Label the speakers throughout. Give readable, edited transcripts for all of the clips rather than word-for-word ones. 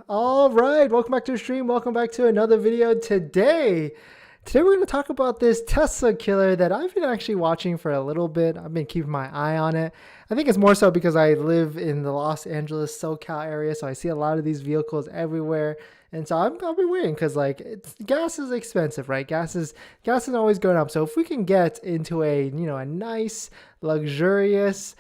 Speaker 1: All right, welcome back to the stream. Welcome back to another video today. Today we're going to talk about this Tesla killer that I've been actually watching for a little bit. I've been keeping my eye on it. I think it's more so because I live in the Los Angeles, SoCal area, so I see a lot of these vehicles everywhere. And so I'll be waiting because gas is expensive, right? Gas is always going up. So if we can get into a nice, luxurious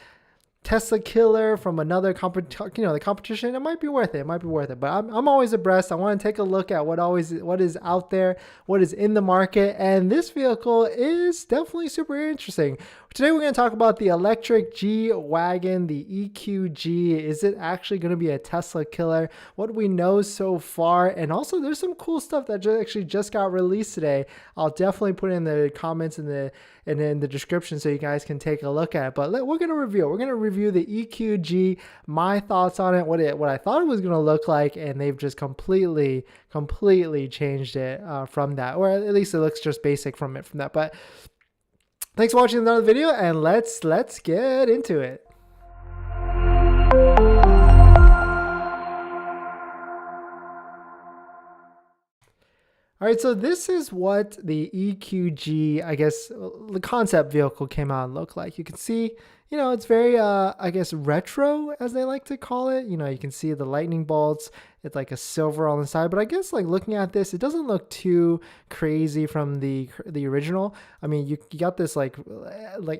Speaker 1: Tesla killer from another the competition, it might be worth it. It might be worth it. But I'm always abreast. I want to take a look at what is out there, what is in the market, and this vehicle is definitely super interesting. Today we're going to talk about the electric G-Wagon, the EQG. Is it actually going to be a Tesla killer? What we know so far, and also there's some cool stuff that actually just got released today. I'll definitely put it in the comments and in the description so you guys can take a look at it. But we're going to review it. We're going to review the EQG, my thoughts on it, what I thought it was going to look like, and they've just completely changed it from that, or at least it looks just basic from that. But thanks for watching another video, and let's get into it. All right, so this is what the EQG, I guess, the concept vehicle came out and looked like. You can see, it's very, I guess, retro, as they like to call it. You can see the lightning bolts. It's like a silver on the side, but I guess looking at this, it doesn't look too crazy from the original. I mean, you got this like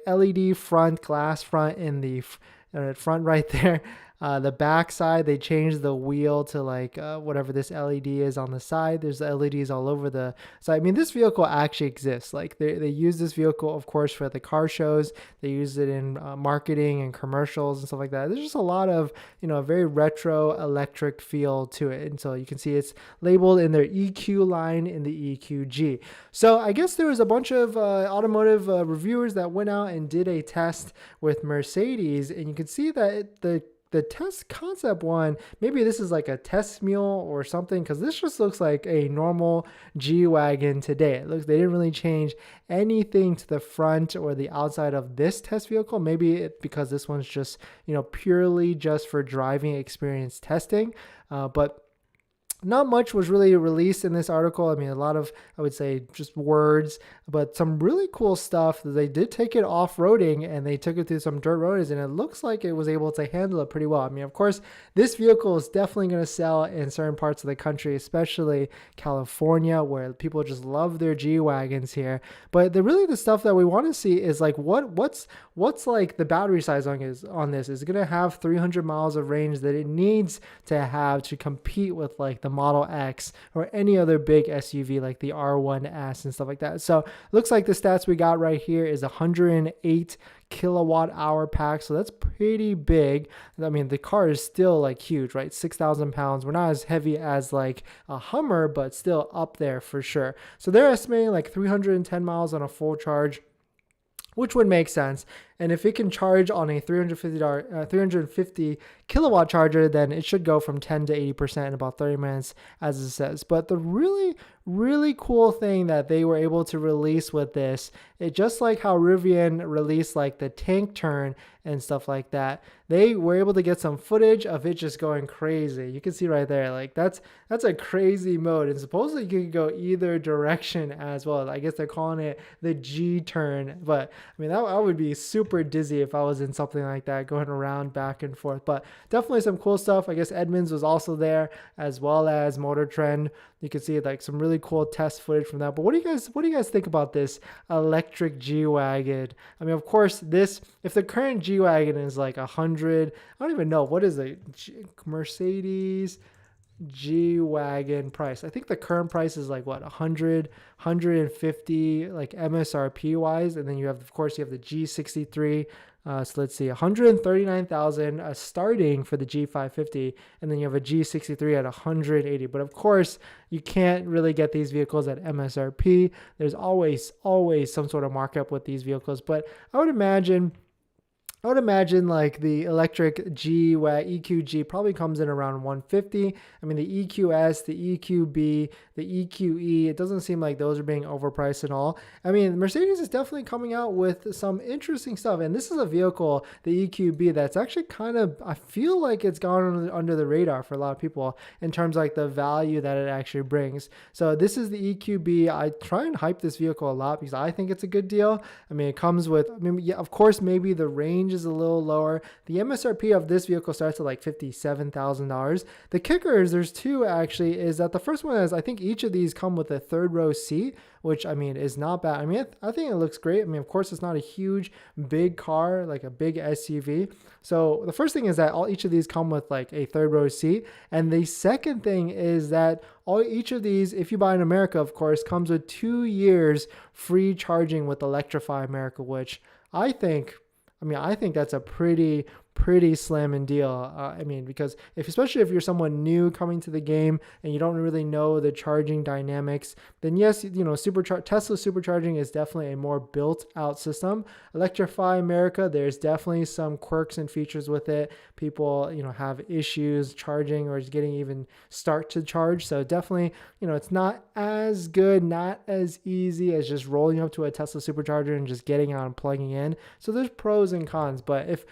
Speaker 1: LED front, glass front in the front right there. The back side, they changed the wheel to whatever this LED is on the side. There's LEDs all over the side. I mean, this vehicle actually exists. They use this vehicle, of course, for the car shows. They use it in marketing and commercials and stuff like that. There's just a lot of, a very retro electric feel to it. And so you can see it's labeled in their EQ line in the EQG. So I guess there was a bunch of automotive reviewers that went out and did a test with Mercedes, and you can see that the test concept one, maybe this is like a test mule or something, because this just looks like a normal G-Wagon today. It looks, they didn't really change anything to the front or the outside of this test vehicle. Maybe because this one's just, purely just for driving experience testing. But not much was really released in this article. I mean, a lot of, I would say, just words, but some really cool stuff. They did take it off-roading, and they took it through some dirt roads, and it looks like it was able to handle it pretty well. I mean, of course, this vehicle is definitely going to sell in certain parts of the country, especially California, where people just love their G-Wagons here. But the stuff that we want to see is what's the battery size on this. Is it going to have 300 miles of range that it needs to have to compete with the Model X or any other big SUV like the R1S and stuff like that. So looks like the stats we got right here is 108 kilowatt hour pack, so that's pretty big. I mean, the car is still huge, right? 6,000 pounds. We're not as heavy as a Hummer, but still up there for sure. So they're estimating 310 miles on a full charge, which would make sense. And if it can charge on a $350 kilowatt charger, then it should go from 10 to 80% in about 30 minutes, as it says. But the really cool thing that they were able to release with this, it just like how Rivian released the tank turn and stuff like that, they were able to get some footage of it just going crazy. You can see right there, that's a crazy mode, and supposedly you could go either direction as well. I guess they're calling it the G turn, but I mean, I would be super dizzy if I was in something like that, going around back and forth. But definitely some cool stuff. I guess Edmunds was also there, as well as Motor Trend. You can see some really cool test footage from that. But what do you guys think about this electric G-Wagon? I mean, of course, if the current G-Wagon is 100, I don't even know what is a Mercedes G-Wagon price. I think the current price is 100, 150 MSRP wise, and then you have the G63. So let's see, 139,000 starting for the G550, and then you have a G63 at 180. But of course, you can't really get these vehicles at MSRP. There's always some sort of markup with these vehicles, but I would imagine I would imagine like the electric G EQG probably comes in around 150. I mean, the EQS, the EQB, the EQE, it doesn't seem like those are being overpriced at all. I mean, Mercedes is definitely coming out with some interesting stuff. And this is a vehicle, the EQB, that's actually kind of, I feel like it's gone under the radar for a lot of people in terms of like the value that it actually brings. So this is the EQB. I try and hype this vehicle a lot because I think it's a good deal. I mean, it comes with, I mean, yeah, of course, maybe the range is a little lower. The MSRP of this vehicle starts at like $57,000. The kicker is there's two actually, is that the first one is I think each of these come with a third row seat, which I mean is not bad. I mean, I think it looks great. I mean, of course, it's not a huge, big car, like a big SUV. So the first thing is that each of these come with like a third row seat. And the second thing is that each of these, if you buy in America, of course, comes with 2 years free charging with Electrify America, which I think that's a pretty slamming deal. I mean, because especially if you're someone new coming to the game and you don't really know the charging dynamics, then yes, you know, Tesla supercharging is definitely a more built out system. Electrify America, there's definitely some quirks and features with it. People, you know, have issues charging or getting even start to charge. So definitely, you know, it's not as good, not as easy as just rolling up to a Tesla supercharger and just getting out and plugging in. So there's pros and cons, but if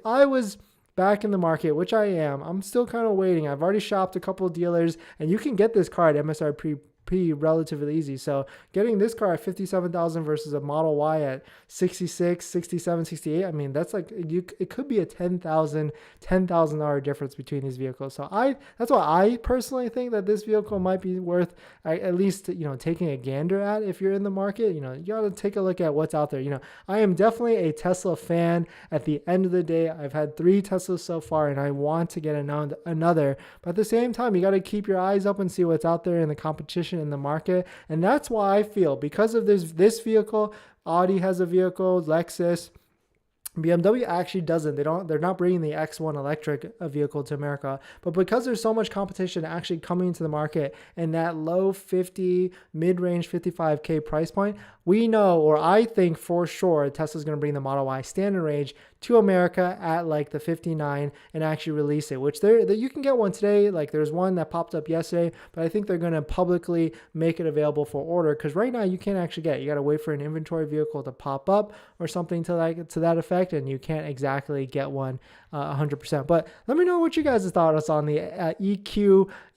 Speaker 1: I was back in the market, which I am, I'm still kind of waiting. I've already shopped a couple of dealers, and you can get this car at MSRP relatively easy. So getting this car at $57,000 versus a Model Y at 66, 67, 68, I mean, that's like, it could be a $10,000 difference between these vehicles. So that's why I personally think that this vehicle might be worth at least, you know, taking a gander at. If you're in the market, you know, you got to take a look at what's out there. You know, I am definitely a Tesla fan. At the end of the day, I've had 3 Teslas so far, and I want to get another. But at the same time, you got to keep your eyes open, see what's out there in the competition in the market. And that's why I feel, because of this vehicle, Audi has a vehicle, Lexus, BMW actually doesn't. They're not bringing the X1 electric vehicle to America, but because there's so much competition actually coming into the market and that low 50, mid-range 55K price point, we know, or I think for sure, Tesla's going to bring the Model Y standard range to America at like the 59 and actually release it, which you can get one today. Like there's one that popped up yesterday, but I think they're going to publicly make it available for order, because right now you can't actually get it. You got to wait for an inventory vehicle to pop up or something to that effect, and you can't exactly get one 100%. But let me know what you guys thought us on the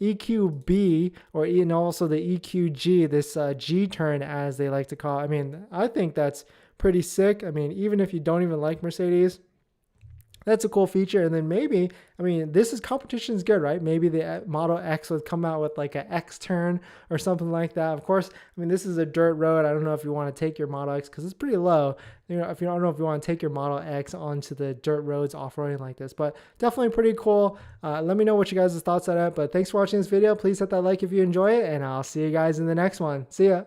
Speaker 1: EQB, or also the EQG, this G-turn as they like to call it. I mean, I think that's pretty sick. I mean, even if you don't even like Mercedes, that's a cool feature. And then maybe, I mean, competition is good, right? Maybe the Model X would come out with like an X turn or something like that. Of course, I mean, this is a dirt road. I don't know if you want to take your Model X because it's pretty low. You know, if you don't know if you want to take your Model X onto the dirt roads off-roading like this, but definitely pretty cool. Let me know what you guys' thoughts on it. But thanks for watching this video. Please hit that like if you enjoy it, and I'll see you guys in the next one. See ya.